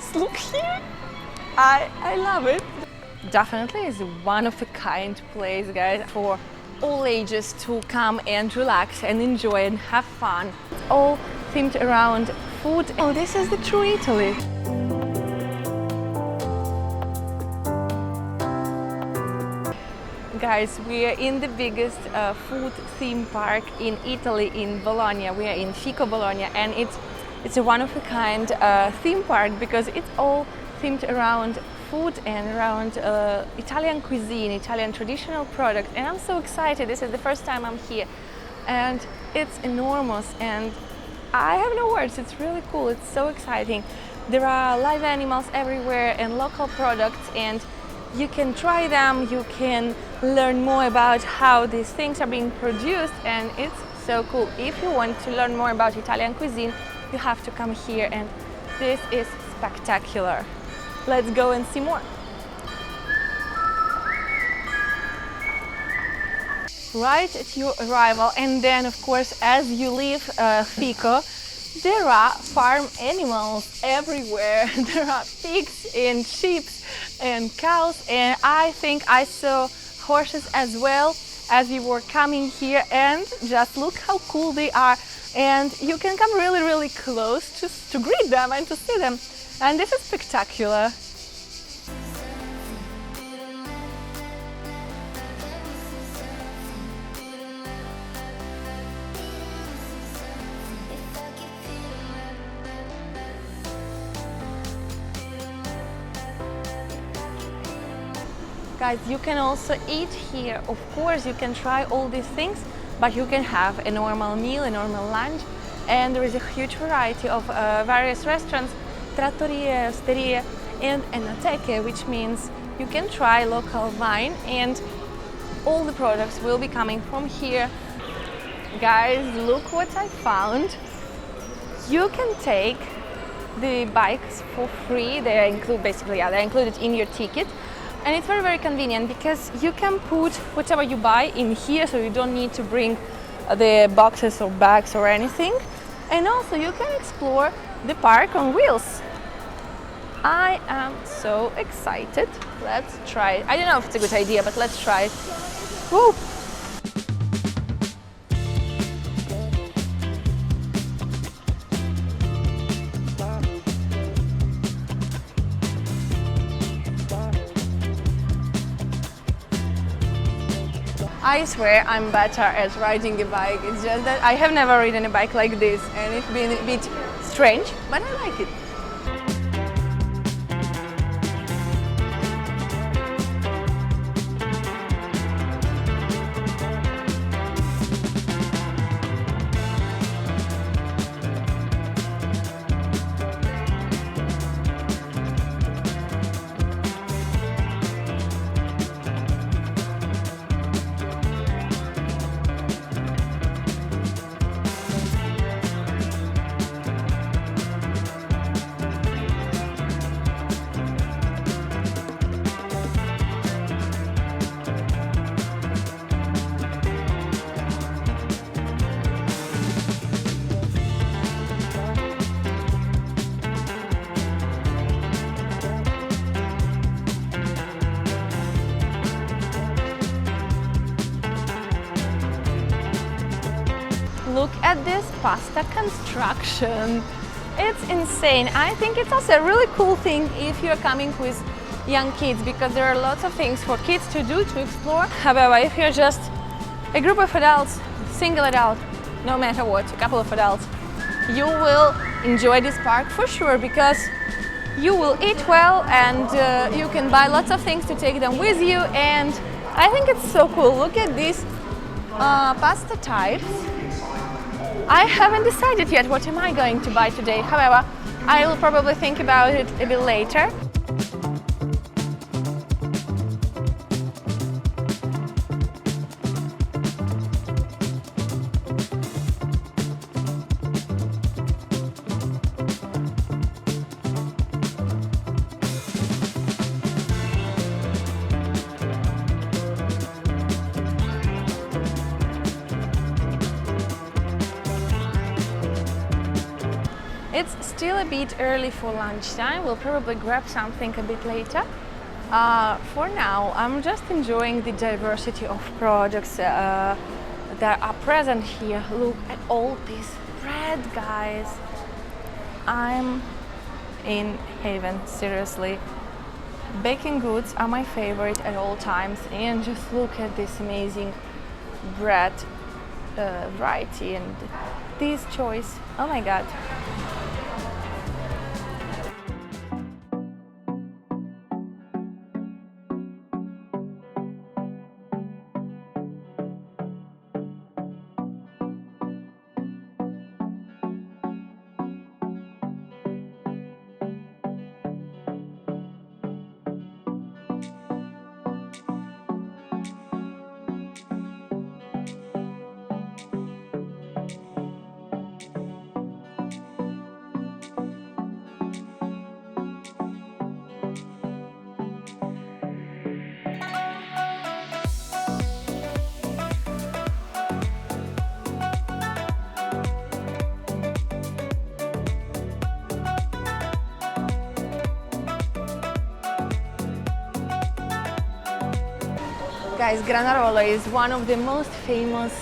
Just look here. I love it. Definitely is one of a kind place, guys, for all ages to come and relax and enjoy and have fun. It's all themed around food. Oh, this is the true Italy. Guys, we are in the biggest food theme park in Italy, in Bologna. We are in FICO Bologna, and it's a one-of-a-kind theme park because it's all themed around food and around Italian cuisine, Italian traditional products. And I'm so excited. This is the first time I'm here, and it's enormous, and I have no words. It's really cool. It's so exciting. There are live animals everywhere and local products, and you can try them, you can learn more about how these things are being produced, and it's so cool. If you want to learn more about Italian cuisine, you have to come here, and this is spectacular. Let's go and see more. Right at your arrival, and then of course as you leave Fico, there are farm animals everywhere. There are pigs and sheep and cows, and I think I saw horses as well as we were coming here, and just look how cool they are. And you can come really close to greet them and to see them, and this is spectacular. Guys, you can also eat here. Of course, you can try all these things, but you can have a normal meal, a normal lunch, and there is a huge variety of various restaurants, trattorie, osterie, and enoteche, which means you can try local wine, and all the products will be coming from here. Guys, look what I found. You can take the bikes for free. They're included in your ticket. And it's very convenient because you can put whatever you buy in here, so you don't need to bring the boxes or bags or anything. And also you can explore the park on wheels. I am so excited. Let's try it. I don't know if it's a good idea, but let's try it. Woo! I swear I'm better at riding a bike. It's just that I have never ridden a bike like this, and it's been a bit strange, but I like it. Look at this pasta construction. It's insane. I think it's also a really cool thing if you're coming with young kids, because there are lots of things for kids to do, to explore. However, if you're just a group of adults, single adult, no matter what, a couple of adults, you will enjoy this park for sure, because you will eat well, and you can buy lots of things to take them with you. And I think it's so cool. Look at these pasta types. I haven't decided yet what am I going to buy today. However, I will probably think about it a bit later. It's still a bit early for lunchtime. We'll probably grab something a bit later. For now, I'm just enjoying the diversity of products that are present here. Look at all this bread, guys. I'm in heaven, seriously. Baking goods are my favorite at all times, and just look at this amazing bread variety and this choice. Oh my god. Guys, Granarola is one of the most famous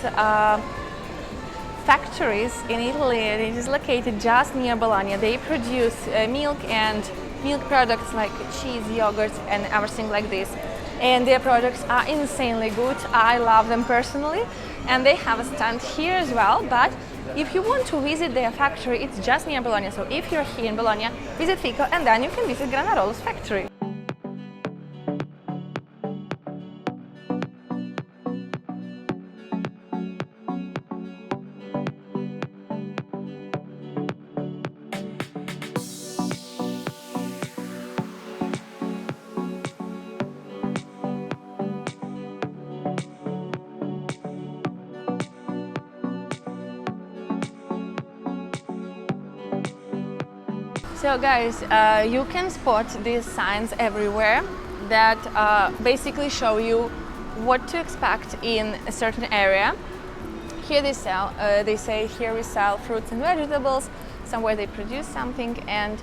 factories in Italy. It is located just near Bologna. They produce milk and milk products like cheese, yogurts and everything like this. And their products are insanely good. I love them personally. And they have a stand here as well. But if you want to visit their factory, it's just near Bologna. So if you're here in Bologna, visit FICO and then you can visit Granarola's factory. So guys, you can spot these signs everywhere that basically show you what to expect in a certain area. Here they say here we sell fruits and vegetables, somewhere they produce something, and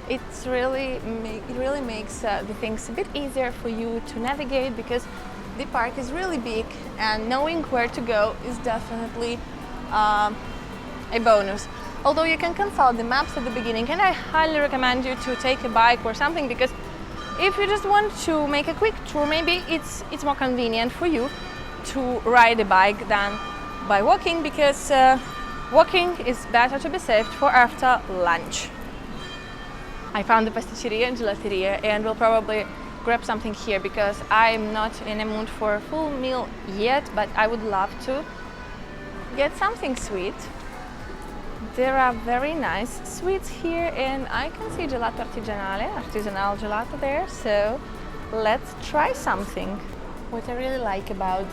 it really makes the things a bit easier for you to navigate, because the park is really big and knowing where to go is definitely a bonus. Although you can consult the maps at the beginning, and I highly recommend you to take a bike or something, because if you just want to make a quick tour, maybe it's more convenient for you to ride a bike than by walking, because walking is better to be saved for after lunch. I found the pasticceria and gelateria, and we'll probably grab something here because I'm not in a mood for a full meal yet, but I would love to get something sweet. There are very nice sweets here, and I can see gelato artisanal gelato there, so let's try something. What I really like about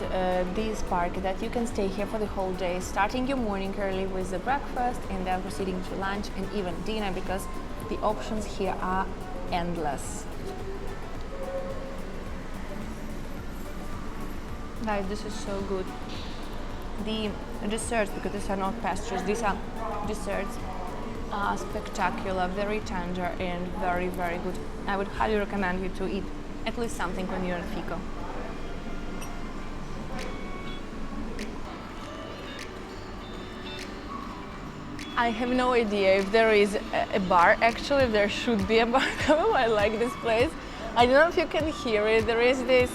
this park is that you can stay here for the whole day, starting your morning early with the breakfast and then proceeding to lunch and even dinner, because the options here are endless. Guys, this is so good. The desserts, because these are not pastries, these are desserts, are spectacular, very tender and very, very good. I would highly recommend you to eat at least something when you're at FICO. I have no idea if there is a bar. Actually, there should be a bar. I like this place. I don't know if you can hear it. There is this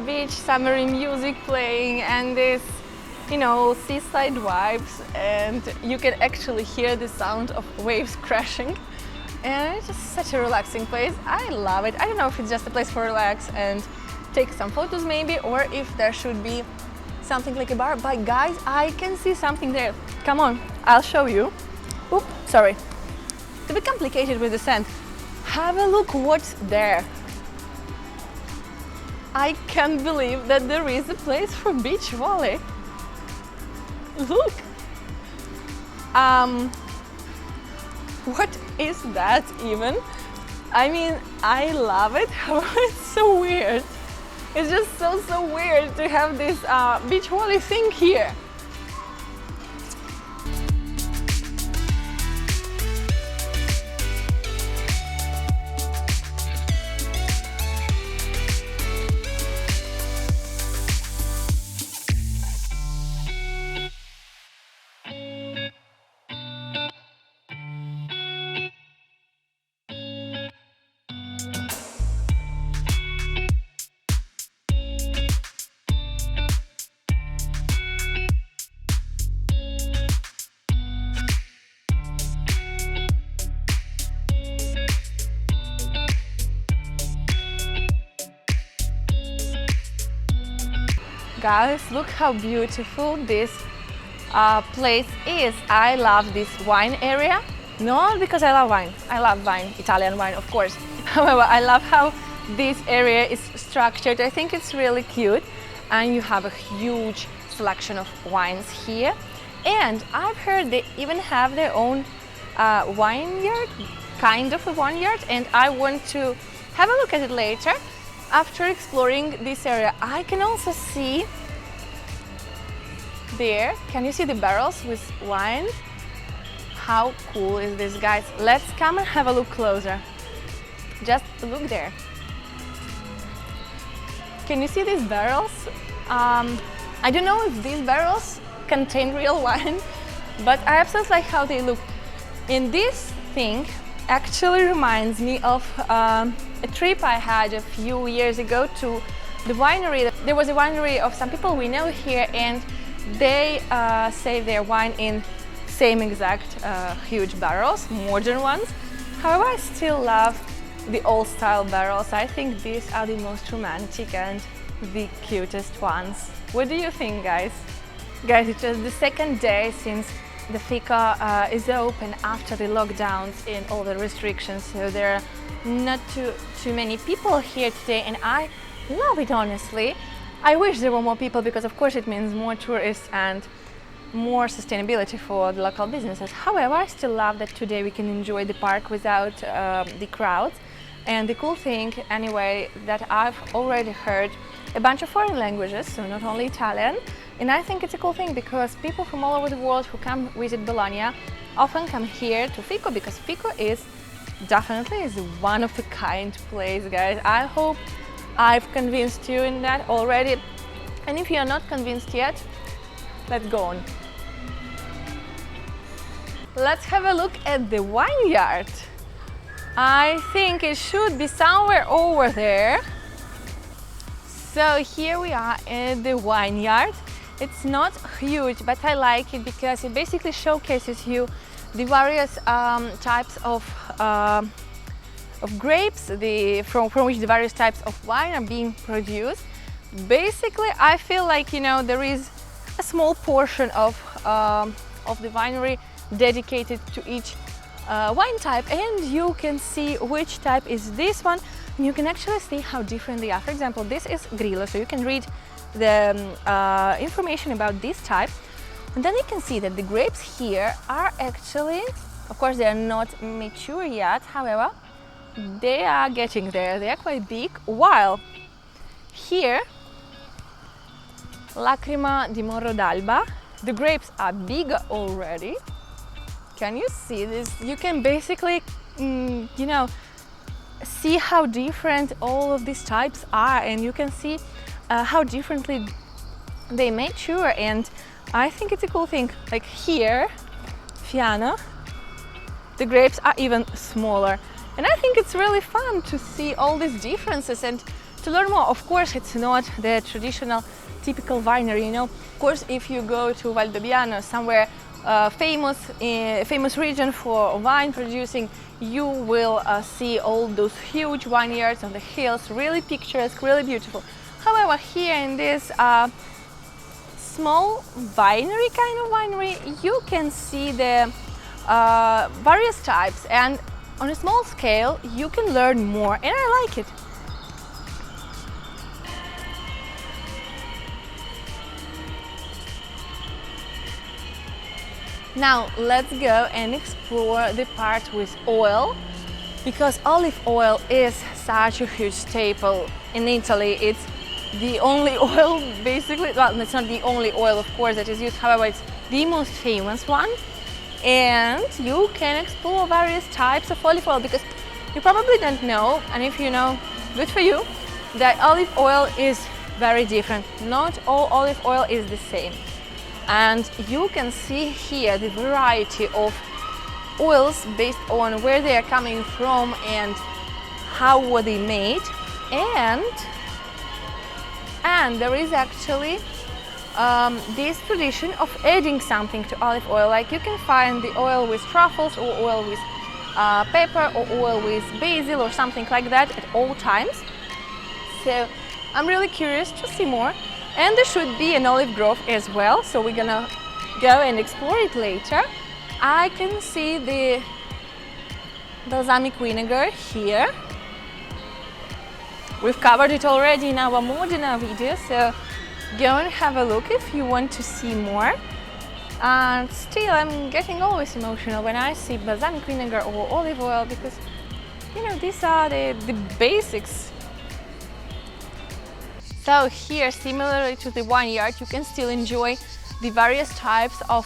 beach summery music playing and this, you know, seaside vibes, and you can actually hear the sound of waves crashing, and it's just such a relaxing place. I love it. I don't know if it's just a place for relax and take some photos maybe, or if there should be something like a bar, but guys, I can see something there. Come on, I'll show you. Oops, sorry. It's a bit complicated with the scent. Have a look what's there. I can't believe that there is a place for beach volley. Look! What is that even? I mean, I love it. It's so weird. It's just so weird to have this beach volley thing here. Guys, look how beautiful this place is. I love this wine area. Not because I love wine. I love wine, Italian wine, of course. However, I love how this area is structured. I think it's really cute. And you have a huge selection of wines here. And I've heard they even have their own vineyard, kind of a vineyard. And I want to have a look at it later. After exploring this area, I can also see there, can you see the barrels with wine? How cool is this, guys? Let's come and have a look closer. Just look there. Can you see these barrels? I don't know if these barrels contain real wine, but I absolutely like how they look. And this thing actually reminds me of a trip I had a few years ago to the winery. There was a winery of some people we know here, and they save their wine in same exact huge barrels, modern ones. However, I still love the old style barrels. I think these are the most romantic and the cutest ones. What do you think, guys? Guys, it's just the second day since the FICO is open after the lockdowns and all the restrictions, so there are not too many people here today, and I love it, honestly. I wish there were more people because of course it means more tourists and more sustainability for the local businesses. However, I still love that today we can enjoy the park without the crowds. And the cool thing, anyway, that I've already heard a bunch of foreign languages, so not only Italian. And I think it's a cool thing because people from all over the world who come visit Bologna often come here to FICO, because FICO is definitely is one of a kind place, guys. I hope I've convinced you in that already. And if you're not convinced yet, let's go on. Let's have a look at the vineyard. I think it should be somewhere over there. So here we are at the vineyard. It's not huge, but I like it because it basically showcases you the various types of grapes from which the various types of wine are being produced. Basically, I feel like, you know, there is a small portion of the winery dedicated to each wine type, and you can see which type is this one, and you can actually see how different they are. For example, this is Grillo, so you can read the information about this type, and then you can see that the grapes here are actually, of course, they are not mature yet, however, they are getting there. They are quite big, while here, Lacrima di Moro d'Alba, the grapes are bigger already. Can you see this? You can basically, you know, see how different all of these types are, and you can see how differently they mature, and I think it's a cool thing. Like here, Fiano, the grapes are even smaller, and I think it's really fun to see all these differences and to learn more. Of course, it's not the traditional typical winery, you know. Of course, if you go to Valdobbiano, somewhere famous region for wine producing, you will see all those huge vineyards on the hills, really picturesque, really beautiful. However, here in this small winery, kind of winery, you can see the various types, and on a small scale you can learn more, and I like it. Now let's go and explore the part with oil, because olive oil is such a huge staple in Italy. It's the only oil, basically. Well, it's not the only oil, of course, that is used. However, it's the most famous one, and you can explore various types of olive oil, because you probably don't know, and if you know, good for you, that olive oil is very different. Not all olive oil is the same. And you can see here the variety of oils based on where they are coming from and how were they made, and there is actually this tradition of adding something to olive oil. Like you can find the oil with truffles, or oil with pepper, or oil with basil, or something like that at all times. So I'm really curious to see more. And there should be an olive grove as well, so we're gonna go and explore it later. I can see the balsamic vinegar here. We've covered it already in our Modena video, so go and have a look if you want to see more. And still, I'm getting always emotional when I see balsamic vinegar or olive oil, because, you know, these are the basics. So here, similarly to the vineyard, you can still enjoy the various types of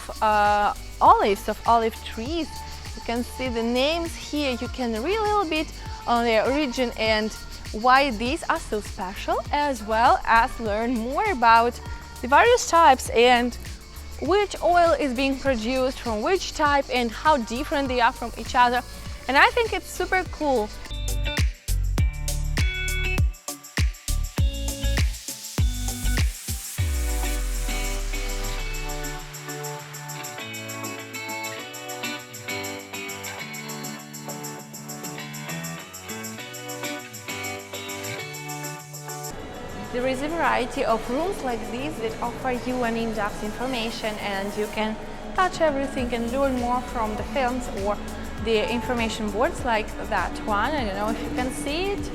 olives, of olive trees. You can see the names here. You can read a little bit on their origin and why these are so special, as well as learn more about the various types and which oil is being produced from which type and how different they are from each other. And I think it's super cool. There is a variety of rooms like these that offer you an in-depth information, and you can touch everything and learn more from the films or the information boards like that one. I don't know if you can see it.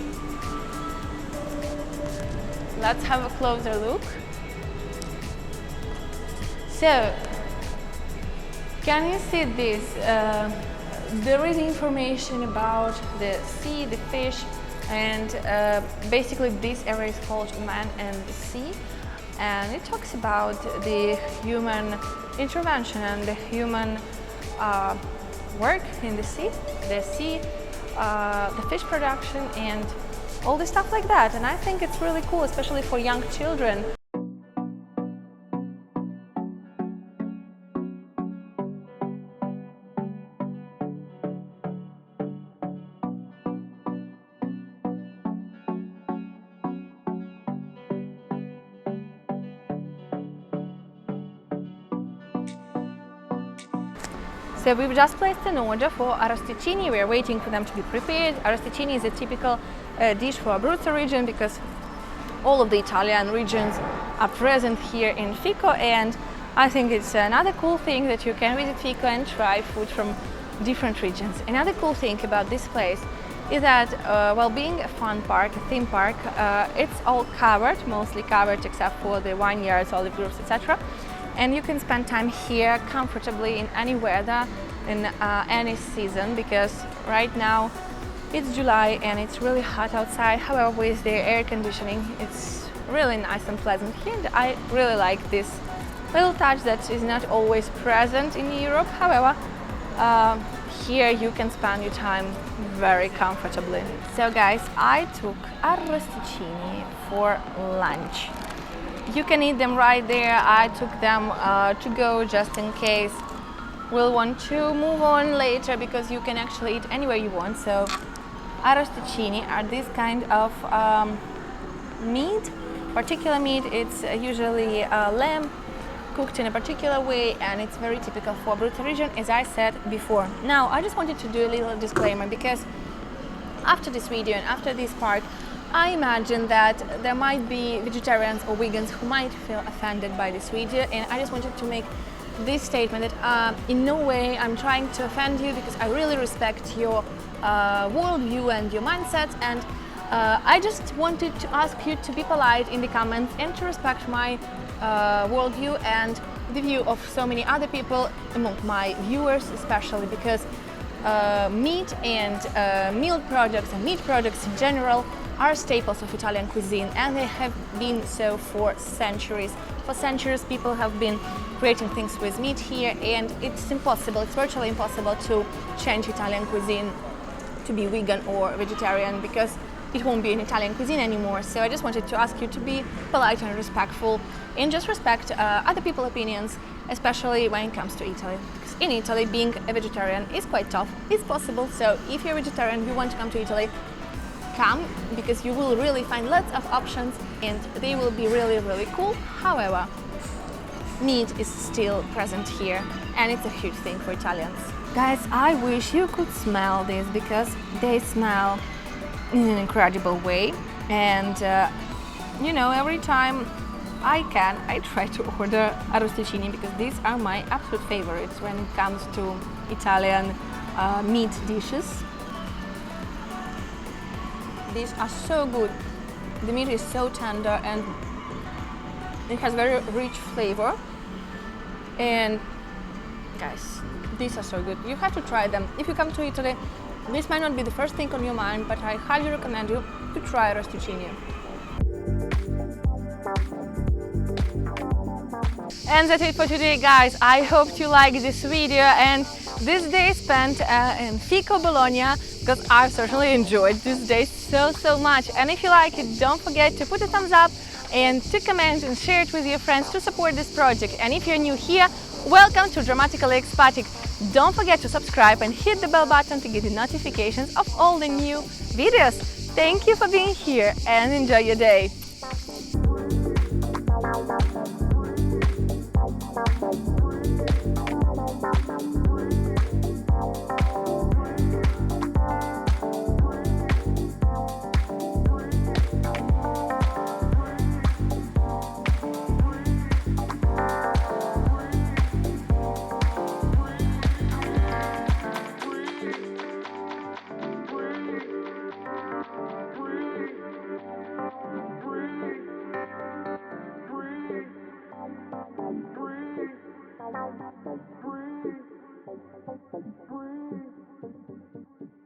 Let's have a closer look. So, can you see this? There is information about the sea, the fish, and basically this area is called Man and the Sea, and it talks about the human intervention and the human work in the sea, the fish production and all this stuff like that. And I think it's really cool, especially for young children. So we've just placed an order for arrosticini. We are waiting for them to be prepared. Arrosticini is a typical dish for Abruzzo region because all of the Italian regions are present here in FICO, and I think it's another cool thing that you can visit FICO and try food from different regions. Another cool thing about this place is that while being a fun park, a theme park, it's all covered, mostly covered except for the vineyards, olive groves, etc. And you can spend time here comfortably in any weather, in any season, because right now it's July and it's really hot outside. However, with the air conditioning, it's really nice and pleasant here, and I really like this little touch that is not always present in Europe. However, here you can spend your time very comfortably. So guys, I took arrosticini for lunch. You can eat them right there. I took them to go just in case we'll want to move on later, because you can actually eat anywhere you want. So arrosticini are this kind of meat, particular meat. It's usually lamb cooked in a particular way, and it's very typical for Abruzzo region, as I said before. Now, I just wanted to do a little disclaimer, because after this video and after this part, I imagine that there might be vegetarians or vegans who might feel offended by this video, and I just wanted to make this statement that in no way I'm trying to offend you, because I really respect your worldview and your mindset, and I just wanted to ask you to be polite in the comments and to respect my worldview and the view of so many other people among my viewers, especially because meat and milk products and meat products in general are staples of Italian cuisine, and they have been so for centuries. For centuries, people have been creating things with meat here, and it's impossible, it's virtually impossible to change Italian cuisine to be vegan or vegetarian, because it won't be an Italian cuisine anymore. So I just wanted to ask you to be polite and respectful, and just respect other people's opinions, especially when it comes to Italy. Because in Italy, being a vegetarian is quite tough. It's possible, so if you're a vegetarian, you want to come to Italy, come, because you will really find lots of options and they will be really, really cool. However, meat is still present here, and it's a huge thing for Italians. Guys, I wish you could smell this, because they smell in an incredible way, and you know, every time I try to order arrosticini because these are my absolute favorites when it comes to Italian meat dishes. These are so good. The meat is so tender and it has very rich flavor. And guys, these are so good. You have to try them. If you come to Italy, this might not be the first thing on your mind, but I highly recommend you to try arrosticini. And that's it for today, guys. I hope you liked this video and this day spent in FICO Bologna, because I certainly enjoyed this day so much. And if you like it, don't forget to put a thumbs up and to comment and share it with your friends to support this project. And if you're new here, welcome to Dramatically Expatic. Don't forget to subscribe and hit the bell button to get the notifications of all the new videos. Thank you for being here and enjoy your day.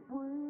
Breathe.